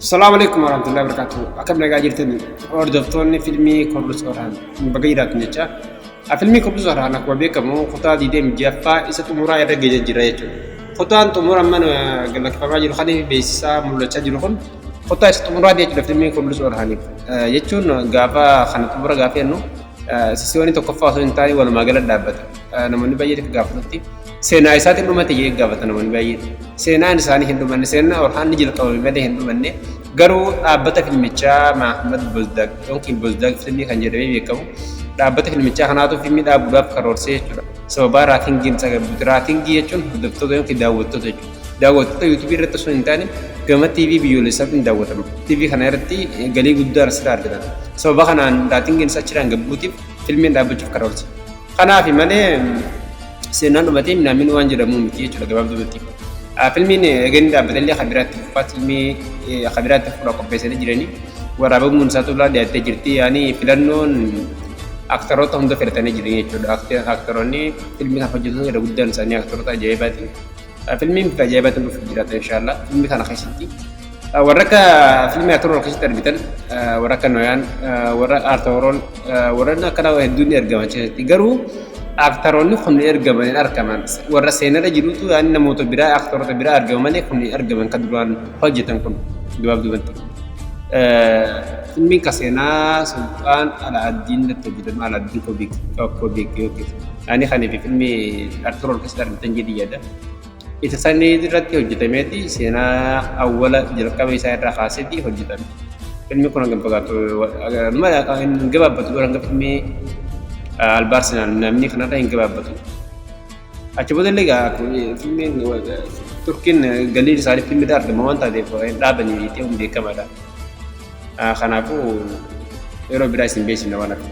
السلام عليكم ورحمة الله وبركاته. أكمل جاجرتني. أردفتوني فيلمي كورلوس أوران. بقيرات نجا. فيلمي كورلوس أوران أكو بيك مو خطا دي دم جافا إذا تمورا يرجع جريتو. خطا تمورا من قال لك فما جلو خلي بيسا مولى تجلو خن. خطا إذا تمورا دي جلو فيلمي كورلوس أوران. يجون جافا خان تمورا جافا إنه سيسواني تكفى سنتاني ولا ما قال دابت. نمني بيجي جافا نتي. سينا إسات إنه ما تيجي جافا نمني بيجي. سينا إنساني هندو من سينا أوران نجيل قوي بدي هندو مني. Garuu dhaabbata filmichaa Mahammed Bozdag yookiin Bozdag filmii kan jedhamee beekamu dhaabbata filmichaa kanaatu filmii dhaabuudhaaf karoorsee jechuudha. Sababa raatingiin isa gabbuuti. Raatingii jechuun hordoftoota yookiin daawwattoota jechuudha. Daawwattoota yuutuubii irratti osoo hin taane gama TV biyyoolessaatiin daawwatama. TV kana irratti galii guddaa asirraa argatan. Sababa kanaan raatingiin isa achirraan gabbuutiif filmiin dhaabbachuuf karoorse. Kanaaf malee seenaan dhumatee namni waan jedhamu miti jechuudha gabaabdumatti. Filmiin eeganii dhaabbatallee kabiraatti uffaat filmii kabiraatti fuula qopheessanii jiranii waraabamuun isaa tulaa dhiyaattee jirti. Yaani filannoon aktaroota hunda filatanii jiran jechuudha. Aktaroonni filmii kan hojjetan irra guddaan isaanii aktaroota ajaa'ibaati. Filmiin bifa ajaa'ibaatiin dhufuuf jiraata inshaallaa. Filmii kana keessatti warra akka filmii aktaroota keessatti argitan warra akka Nooyaan warra Aartooroon warra akkana hedduun ni argaman keessatti garuu aktaroonni kun ergaman argaman warra seenarra jirutu yaani namoota biraa aktaroota biraa argaman malee kun argaman kan duraan hojjetan kun gabaabdumatti. Filmiin kaseenaa Sultaan Alaaddin irratti hojjetame Alaaddin Koobik yookiin yaani kan filmii aktaroota keessatti argatan jedhi yaada. Isa sanii irratti hojjetameeti seenaa awwala jalqaba isaa irraa kaaseeti hojjetame. Filmii kun hangam fagaatu gabaabbatu hanga filmii Albaarsinaan namni kanarra hin gabaabatu. Achi booda illee filmiin Turkiin galiin isaanii filmiidhaan argama waan taateef dhaabanii ta'uun beekamaadha. Kanaafuu yeroo biraa isin beeksifna waan akka.